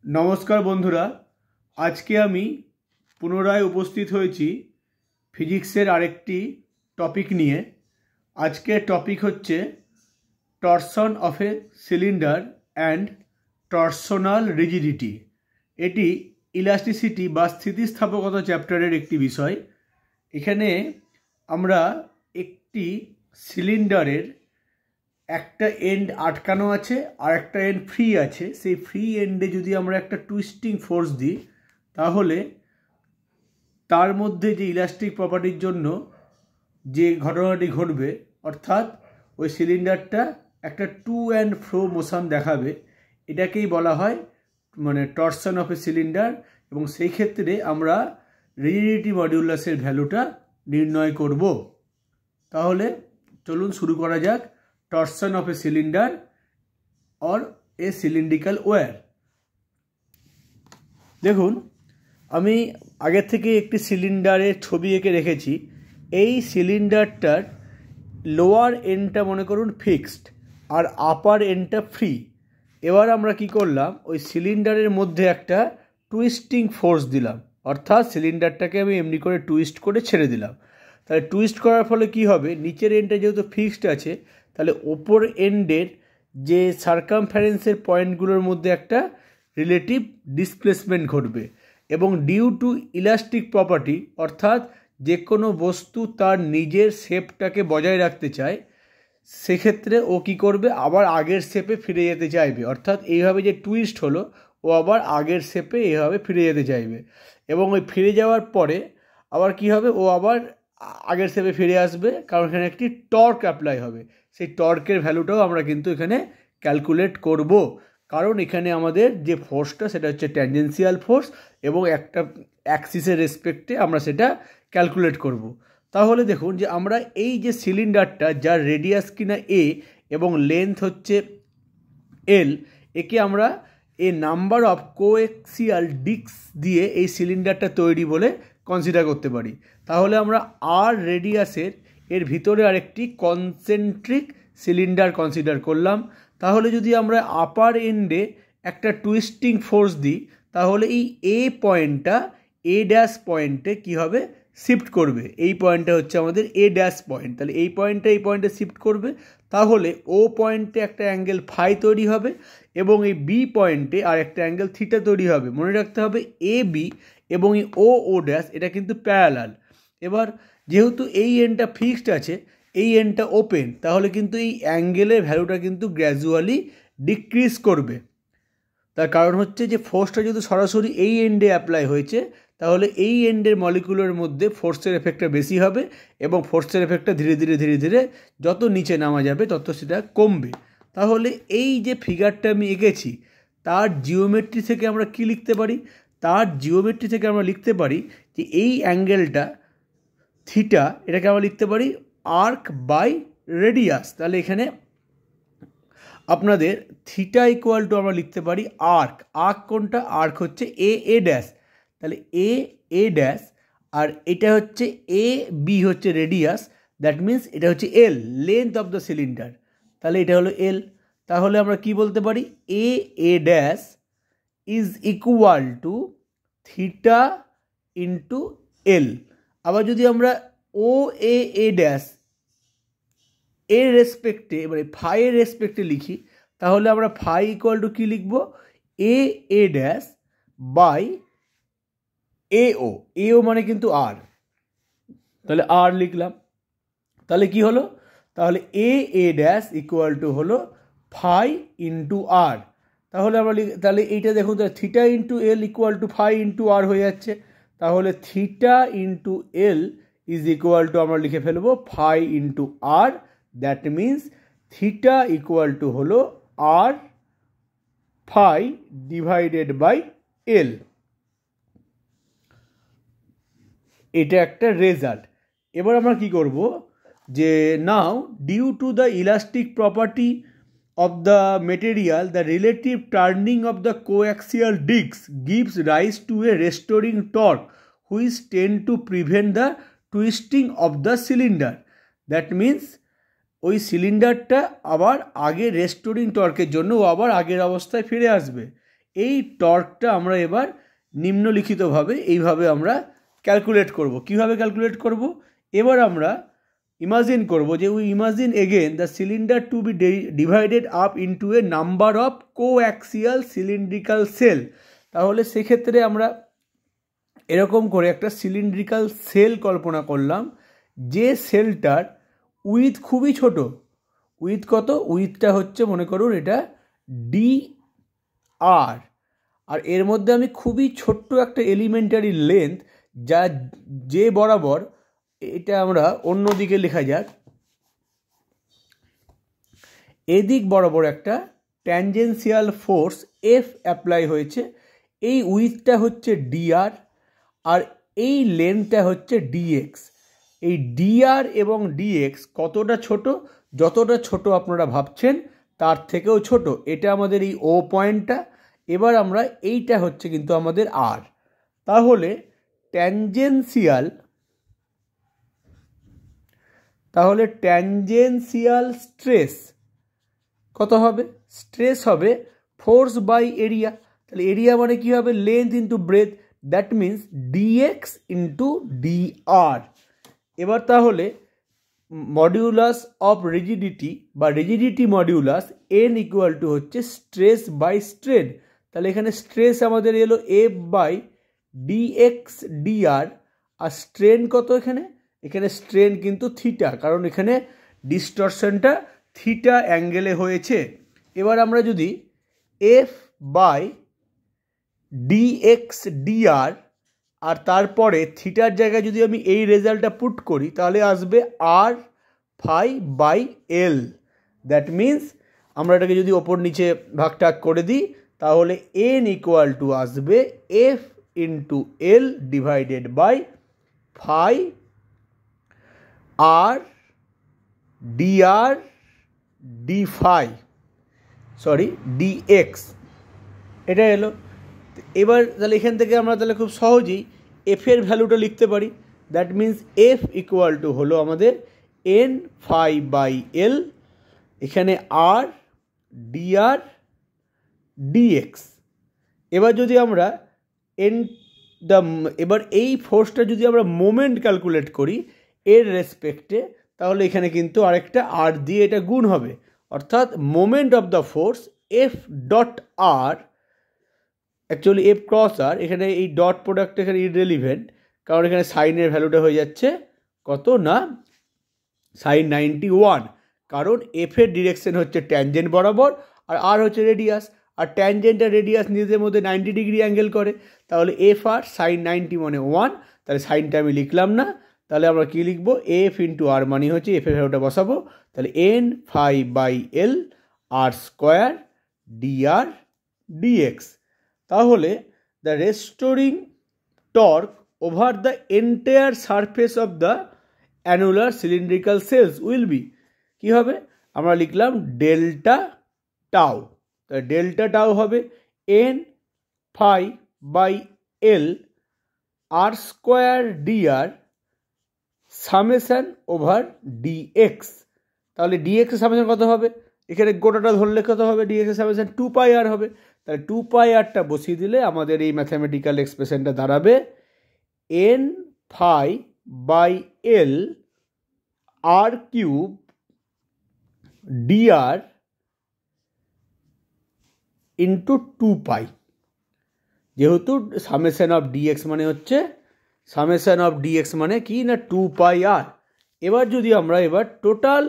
नमस्कार बंधुरा आज के आमी पुनराय उपस्थित होयेछि फिजिक्सের आरेकटी टपिक निये। आज के टपिक होच्छे टर्सन of A cylinder and टर्सोनाल rigidity. Eighty elasticity बा स्थितिस्थापकता चैप्टारेर एकटी विषय। एखाने आमरा एकटी सिलिंडारेर একটা এন্ড আটকানো আছে আর একটা এন্ড ফ্রি আছে। সেই ফ্রি এন্ডে যদি আমরা একটা টুইস্টিং ফোর্স দিই তাহলে তার মধ্যে যে ইলাস্টিক প্রপার্টির জন্য যে ঘটনাটি ঘটবে অর্থাৎ ওই সিলিন্ডারটা একটা টু অ্যান্ড ফ্রো মোশন দেখাবে, এটাকেই বলা হয় মানে টর্সন অফ এ সিলিন্ডার। এবং সেই ক্ষেত্রে আমরা রিজিডিটি মডিউলাসের ভ্যালুটা নির্ণয় করব। তাহলে চলুন শুরু করা যাক। टर्सन ऑफ ए सिलिंडर और ए सिलिंड्रिकल ओयर। देखुन आमी आगे थेके एकटी सिलिंडारेर छवि एঁকে रेखेছি। এই সিলিন্ডারটার লোয়ার এন্ডটা মনে করুন ফিক্সড আর আপার এন্ডটা ফ্রি। এবার আমরা কি করলাম, ওই সিলিন্ডারের মধ্যে একটা টুইস্টিং ফোর্স দিলাম, অর্থাৎ সিলিন্ডারটাকে আমি এমনি করে টুইস্ট করে ছেড়ে দিলাম। তাহলে টুইস্ট করার ফলে কি হবে, নিচের এন্ডটা যেহেতু ফিক্সড আছে তাহলে ওপর এন্ডের যে সার্কামফারেন্সের পয়েন্টগুলোর মধ্যে একটা রিলেটিভ ডিসপ্লেসমেন্ট ঘটবে। এবং ডিউ টু ইলাস্টিক প্রপার্টি অর্থাৎ যে কোনো বস্তু তার নিজের শেপটাকে বজায় রাখতে চায়, সেক্ষেত্রে ও কী করবে, আবার আগের শেপে ফিরে যেতে চাইবে। অর্থাৎ এইভাবে যে টুইস্ট হলো ও আবার আগের শেপে এইভাবে ফিরে যেতে চাইবে। এবং ওই ফিরে যাওয়ার পরে আবার কি হবে, ও আবার আগের শেপে ফিরে আসবে, কারণ এখানে একটি টর্ক অ্যাপ্লাই হবে। সেই টর্কের ভ্যালুটাও আমরা কিন্তু এখানে ক্যালকুলেট করব, কারণ এখানে আমাদের যে ফোর্সটা সেটা হচ্ছে ট্যানজেন্সিয়াল ফোর্স এবং একটা অ্যাক্সিসের রেসপেক্টে আমরা সেটা ক্যালকুলেট করব। তাহলে দেখুন যে আমরা এই যে সিলিন্ডারটা যার রেডিয়াস কিনা এ এবং লেন্থ হচ্ছে এল, একে আমরা এ নাম্বার অফ কোএক্সিয়াল ডিস্ক দিয়ে এই সিলিন্ডারটা তৈরি বলে কনসিডার করতে পারি। তাহলে আমরা আর রেডিয়াসের এর ভিতরে আরেকটি কনসেন্ট্রিক সিলিন্ডার কনসিডার করলাম। তাহলে যদি আমরা আপার এন্ডে একটা টুইস্টিং ফোর্স দিই তাহলে এই এ পয়েন্টটা এ ড্যাশ পয়েন্টে কী হবে, শিফট করবে। এই পয়েন্টটা হচ্ছে আমাদের এ ড্যাশ পয়েন্ট, তাহলে এই পয়েন্টটা এই পয়েন্টে শিফট করবে। তাহলে ও পয়েন্টে একটা অ্যাঙ্গেল ফাই তৈরি হবে এবং এই বি পয়েন্টে আর একটা অ্যাঙ্গেল থিটা তৈরি হবে। মনে রাখতে হবে এ বি এবং এই ও ড্যাশ এটা কিন্তু প্যারালাল। এবার যেহেতু এই এন্ডটা ফিক্সড আছে, এই এন্ডটা ওপেন, তাহলে কিন্তু এই অ্যাঙ্গেলের ভ্যালুটা কিন্তু গ্র্যাজুয়ালি ডিক্রিজ করবে। তার কারণ হচ্ছে যে ফোর্সটা যদি সরাসরি এই এন্ডে অ্যাপ্লাই হয়েছে তাহলে এই এন্ডের মলিকুলের মধ্যে ফোর্সের এফেক্টটা বেশি হবে এবং ফোর্সের এফেক্টটা ধীরে ধীরে ধীরে ধীরে যত নিচে নামা যাবে তত সেটা কমবে। তাহলে এই যে ফিগারটা আমি এঁকেছি তার জিওমেট্রি থেকে আমরা কি লিখতে পারি, তার জিওমেট্রি থেকে আমরা লিখতে পারি যে এই অ্যাঙ্গেলটা থিটা, এটাকে আমরা লিখতে পারি আর্ক বাই রেডিয়াস। তাহলে এখানে আপনাদের থিটা ইকুয়াল টু আমরা লিখতে পারি আর্ক। আর্ক কোনটা, আর্ক হচ্ছে এ ড্যাশ, তাহলে এ ড্যাশ আর এটা হচ্ছে এ বি হচ্ছে রেডিয়াস, দ্যাট মিন্স এটা হচ্ছে এল, লেন্থ অফ দ্য সিলিন্ডার। তাহলে এটা হলো এল। তাহলে আমরা কি বলতে পারি, a dash is equal to theta into L. আবার যদি আমরা ও এ ড্যাশ এর রেসপেক্টে মানে ফাইয়ের রেসপেক্টে লিখি তাহলে আমরা ফাই ইকুয়াল টু কী লিখব, এ ড্যাশ বাই এও মানে কিন্তু আর, তাহলে আর লিখলাম। তাহলে কি হলো, তাহলে এ ড্যাশ ইকুয়াল টু হলো ফাই ইন্টু আর। তাহলে আমরা তাহলে এইটা দেখুন, তাহলে theta into L equal to phi into আর হয়ে যাচ্ছে। তাহলে theta into L is equal to আমরা লিখে ফেলবো phi into R, that means theta equal to হলো আর ফাই ডিভাইডেড বাই এল। এটা একটা রেজাল্ট। এবার আমরা কি করব, যে নাও due to the elastic property of the material, the relative turning of the coaxial disc gives rise to a restoring torque which tend to prevent the twisting of the cylinder. That means ওই সিলিন্ডারটা আবার আগের restoring টর্কের জন্য ও আবার আগের অবস্থায় ফিরে আসবে। এই টর্কটা আমরা এবার নিম্নলিখিতভাবে এইভাবে আমরা ক্যালকুলেট করব। কিভাবে ক্যালকুলেট করব? এবার আমরা ইমাজিন করব যে we imagine again the cylinder to be divided up into a number of coaxial cylindrical cell. তাহলে সেক্ষেত্রে আমরা এরকম করে একটা সিলিন্ড্রিক্যাল সেল কল্পনা করলাম, যে সেলটার উইথ খুবই ছোট। উইথ কত? উইথটা হচ্ছে মনে করুন এটা ডি আর, আর এর মধ্যে আমি খুবই ছোট্ট একটা এলিমেন্টারি লেন্থ যা যে বরাবর, এটা আমরা অন্য দিকে লেখা যাক, এদিক বরাবর একটা ট্যানজেন্সিয়াল ফোর্স এফ অ্যাপ্লাই হয়েছে। এই উইথটা হচ্ছে ডিআর আর এই লেন্থটা হচ্ছে ডিএক্স। এই ডিআর এবং ডিএক্স কতটা ছোট? যতটা ছোট আপনারা ভাবছেন তার থেকেও ছোট। এটা আমাদের এই ও পয়েন্টটা। এবার আমরা এইটা হচ্ছে কিন্তু আমাদের আর। তাহলে ট্যানজেন্সিয়াল স্ট্রেস কত হবে? স্ট্রেস হবে ফোর্স বাই এরিয়া। তাহলে এরিয়া মানে কী হবে? Length into breadth, that means dx into dr. এবার তাহলে মডিউলাস অফ রিজিডিটি বা rigidity modulus n equal to হচ্ছে স্ট্রেস বাই স্ট্রেন। তাহলে এখানে স্ট্রেস আমাদের এলো এফ বাই ডিএক্স ডিআর, আর স্ট্রেন কত এখানে? এখানে স্ট্রেন কিন্তু থিটা, কারণ এখানে ডিস্টরশনটা থিটা অ্যাঙ্গেলে হয়েছে। এবার আমরা যদি এফ বাই ডিএক্স ডিআর আর তারপরে থিটার জায়গায় যদি আমি এই রেজাল্টটা পুট করি, তাহলে আসবে আর phi by L. That means আমরা এটাকে যদি ওপর নিচে ভাগটাগ করে দিই, তাহলে এন ইকুয়াল টু আসবে F into L divided by phi R DR D phi, sorry dx, এটা এলো। এবার তাহলে এখান থেকে আমরা তাহলে খুব সহজেই এফের ভ্যালুটা লিখতে পারি। That means F equal to হলো আমাদের এন ফাই বাই এল, এখানে আর ডিআর ডিএক্স। এবার যদি আমরা এবার এই ফোর্সটা যদি আমরা মোমেন্ট ক্যালকুলেট করি এর রেসপেক্টে, তাহলে এখানে কিন্তু আরেকটা আর দিয়ে এটা গুণ হবে, অর্থাৎ moment of the force F dot R, actually F cross আর, এখানে এই ডট প্রোডাক্ট এখানে ইররেলিভেন্ট, কারণ এখানে সাইনের ভ্যালুটা হয়ে যাচ্ছে কত না sin 91, কারণ এফের ডিরেকশন হচ্ছে ট্যানজেন্ট বরাবর আর আর হচ্ছে রেডিয়াস, আর ট্যানজেন্ট আর রেডিয়াস নিজেদের মধ্যে 90 ডিগ্রি অ্যাঙ্গেল করে। তাহলে এফ আর sin 90 মানে 1, তাহলে সাইনটা আমি লিখলাম না। তাহলে আমরা কী লিখবো? এফ ইন্টু আর মানে হচ্ছে এফের ভ্যালুটা বসাবো, তাহলে N phi by l r square DR dx. তাহলে the restoring torque over the entire surface of the annular cylindrical sales will be, কী হবে? আমরা লিখলাম ডেল্টা টাউ। তাহলে ডেল্টা টাউ হবে N phi by l r square DR summation over dx. তাহলে dx এর summation কত হবে? এখানে গোটাটা ধরলে কত হবে? ডিএক্স এর সামেশান 2 পাই আর হবে। তাহলে 2 পাই আরটা বসিয়ে দিলে আমাদের এই ম্যাথামেটিক্যাল এক্সপ্রেশনটা দাঁড়াবে n phi by l r cube dr into 2 pi, যেহেতু সামেশন অফ ডিএক্স মানে হচ্ছে সামেশন অফ ডিএক্স মানে কি না 2 পাই আর। এবার যদি আমরা এবার টোটাল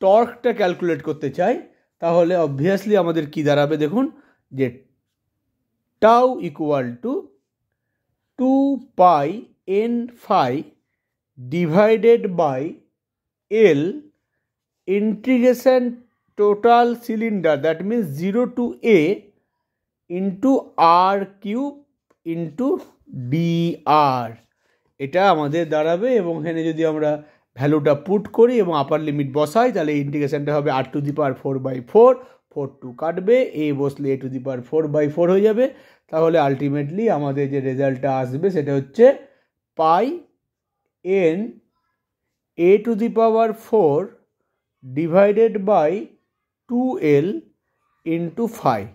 টর্কটা ক্যালকুলেট করতে চাই, তাহলে অবভিয়াসলি আমাদের কি দাঁড়াবে? দেখুন যে tau equal to 2 pi n phi divided by l integration total cylinder, that means 0 to a into r cube into dr, এটা আমাদের দাঁড়াবে। এবং এখানে যদি আমরা ভ্যালুটা পুট করি এবং আপার লিমিট বসাই, তাহলে ইন্টিগ্রেশনটা হবে আর টু দি পাওয়ার 4/4, 4 2 কাটবে, এ বসলে এ টু দি পাওয়ার 4/4 হয়ে যাবে। তাহলে আলটিমেটলি আমাদের যে রেজাল্টটা আসবে সেটা হচ্ছে পাই N A to the power 4 divided by 2l into 5।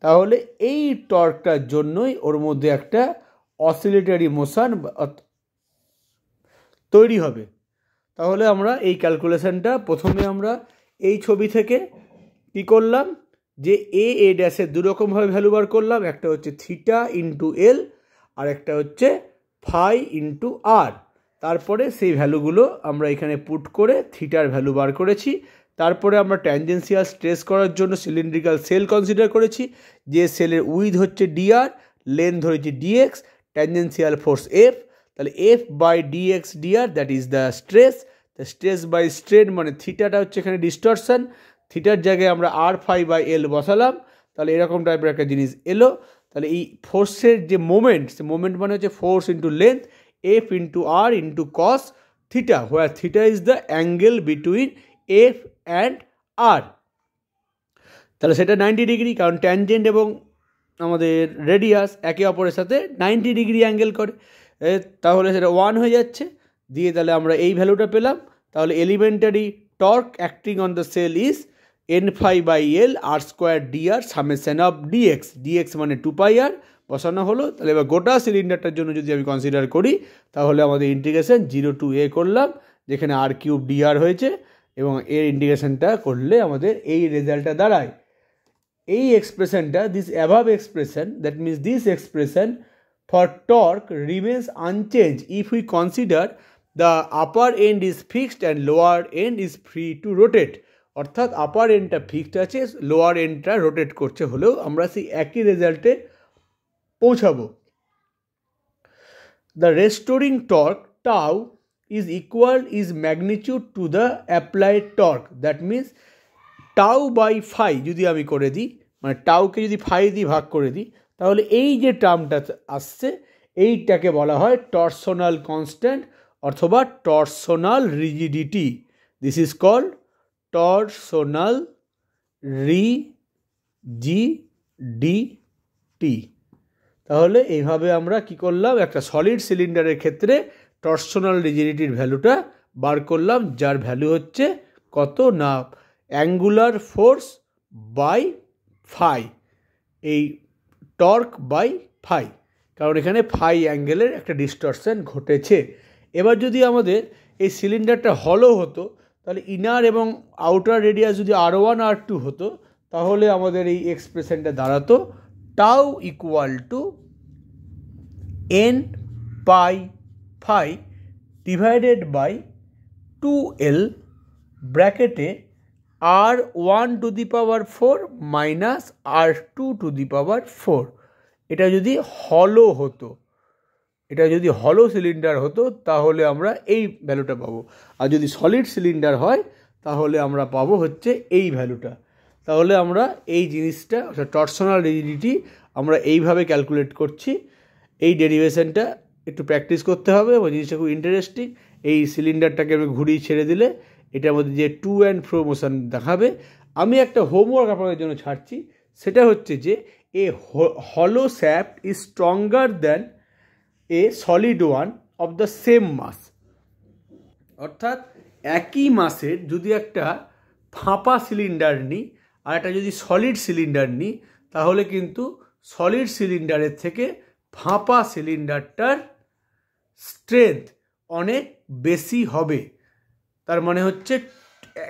তাহলে এই টর্কটার জন্যই ওর মধ্যে একটা অসিলেটরি মোশন তৈরি হবে। তাহলে আমরা এই ক্যালকুলেশনটা প্রথমে আমরা এই ছবি থেকে কী করলাম, যে এ ড্যাশের দুরকমভাবে ভ্যালু বার করলাম, একটা হচ্ছে থিটা ইন্টু এল আর একটা হচ্ছে ফাই ইন্টু আর। তারপরে সেই ভ্যালুগুলো আমরা এখানে পুট করে থিটার ভ্যালু বার করেছি। তারপরে আমরা ট্যানজেন্সিয়াল স্ট্রেস করার জন্য সিলিন্ড্রিক্যাল সেল কনসিডার করেছি, যে সেলের উইথ হচ্ছে ডিআর, লেন্থ ধরেছি ডিএক্স, ট্যানজেন্সিয়াল ফোর্স এফ। তাহলে f by dx dr that is the stress. The stress by strain মানে থিটাটা হচ্ছে এখানে ডিস্টরশন, থিটার জায়গায় আমরা আর ফাই বাই এল বসালাম। তাহলে এরকম টাইপের একটা জিনিস এলো। তাহলে এই ফোর্সের যে মোমেন্ট, সে মোমেন্ট মানে হচ্ছে force into length, F into R into cos theta, where theta is the angle between F and আর। তাহলে সেটা 90 ডিগ্রি, কারণ ট্যানজেন্ট এবং আমাদের রেডিয়াস একে অপরের সাথে 90 ডিগ্রি অ্যাঙ্গেল করে। তাহলে সেটা 1 হয়ে যাচ্ছে, দিয়ে তাহলে আমরা এই ভ্যালুটা পেলাম। তাহলে elementary torque acting on the cell is n phi by l r square dr summation of dx, dx মানে 2 পাই আর বসানো হলো। তাহলে এবার গোটা সিলিন্ডারটার জন্য যদি আমি কনসিডার করি, তাহলে আমাদের ইন্টিগ্রেশন 0 to a করলাম, যেখানে আর কিউব ডিআর হয়েছে, এবং এর ইন্টিগ্রেশনটা করলে আমাদের এই রেজাল্টটা দাঁড়ায়। এই এক্সপ্রেশনটা, this অ্যাভাব expression, that means this expression for torque remains unchanged if we consider the upper end is fixed and lower end is free to rotate। অর্থাৎ আপার এন্ডটা ফিক্সড আছে, লোয়ার এন্ডটা রোটেট করছে, হলেও আমরা সেই একই রেজাল্টে পৌঁছাবো। The restoring torque tau is equal is magnitude to the applied torque, that means tau by phi যদি আমি করে দিই, মানে টাউকে যদি ফাই দিয়ে ভাগ করে দিই, তাহলে এই যে টার্মটা আসছে এইটাকে বলা হয় টর্সোনাল কনস্ট্যান্ট অথবা টর্সোনাল rigidity. This is called টর্সোনাল rigidity. তাহলে এইভাবে আমরা কি করলাম, একটা সলিড সিলিন্ডারের ক্ষেত্রে টর্সোনাল রিজিডিটির ভ্যালুটা বার করলাম, যার ভ্যালু হচ্ছে কত না অ্যাঙ্গুলার ফোর্স বাই ফাই, এই টর্ক বাই ফাই, কারণ এখানে ফাই অ্যাঙ্গেলের একটা ডিস্টরশন ঘটেছে। এবার যদি আমাদের এই সিলিন্ডারটা হলো হতো, তাহলে ইনার এবং আউটার রেডিয়াস যদি R1 R2 হতো, তাহলে আমাদের এই এক্সপ্রেশনটা দাঁড়াতো tau equal two N pi phi divided by 2L ব্র্যাকেটে R1 to the power 4 minus R2 to the পাওয়ার 4। এটা যদি হলো হতো, এটা যদি হলো সিলিন্ডার হতো, তাহলে আমরা এই ভ্যালুটা পাবো। আর যদি সলিড সিলিন্ডার হয়, তাহলে আমরা পাবো হচ্ছে এই ভ্যালুটা। তাহলে আমরা এই জিনিসটা অর্থাৎ টর্সোনাল রিজিডিটি আমরা এইভাবে ক্যালকুলেট করছি। এই ডেরিভেশনটা একটু প্র্যাকটিস করতে হবে এবং জিনিসটা খুব ইন্টারেস্টিং। এই সিলিন্ডারটাকে আমি ঘুরিয়ে ছেড়ে দিলে এটার মধ্যে যে টু অ্যান্ড ফ্রো মোশন দেখাবে। আমি একটা হোমওয়ার্ক আপনাদের জন্য ছাড়ছি, সেটা হচ্ছে যে এ হলো shaft is stronger than a solid one of the same মাস। অর্থাৎ একই মাসের যদি একটা ফাঁপা সিলিন্ডার নিই আর একটা যদি সলিড সিলিন্ডার নিই, তাহলে কিন্তু সলিড সিলিন্ডারের থেকে ফাঁপা সিলিন্ডারটার স্ট্রেংথ অনেক বেশি হবে। তার মানে হচ্ছে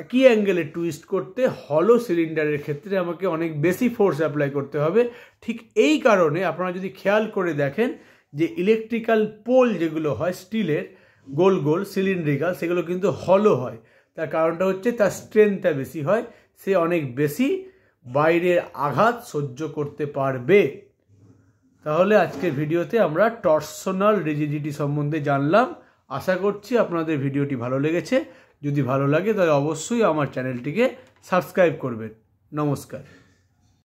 একই অ্যাঙ্গেলে টুইস্ট করতে হলো সিলিন্ডারের ক্ষেত্রে আমাকে অনেক বেশি ফোর্স অ্যাপ্লাই করতে হবে। ঠিক এই কারণে আপনারা যদি খেয়াল করে দেখেন যে ইলেকট্রিক্যাল পোল যেগুলো হয় স্টিলের গোল গোল সিলিন্ড্রিক্যাল, সেগুলো কিন্তু হলো হয়। তার কারণটা হচ্ছে তার স্ট্রেংথটা বেশি হয়, সে অনেক বেশি বাইরের আঘাত সহ্য করতে পারবে। তাহলে আজকের ভিডিওতে আমরা টর্সোনাল রিজিডিটি সম্বন্ধে জানলাম। আশা করছি আপনাদের ভিডিওটি ভালো লেগেছে। যদি ভালো লাগে তাহলে অবশ্যই আমার চ্যানেলটিকে সাবস্ক্রাইব করবেন। নমস্কার।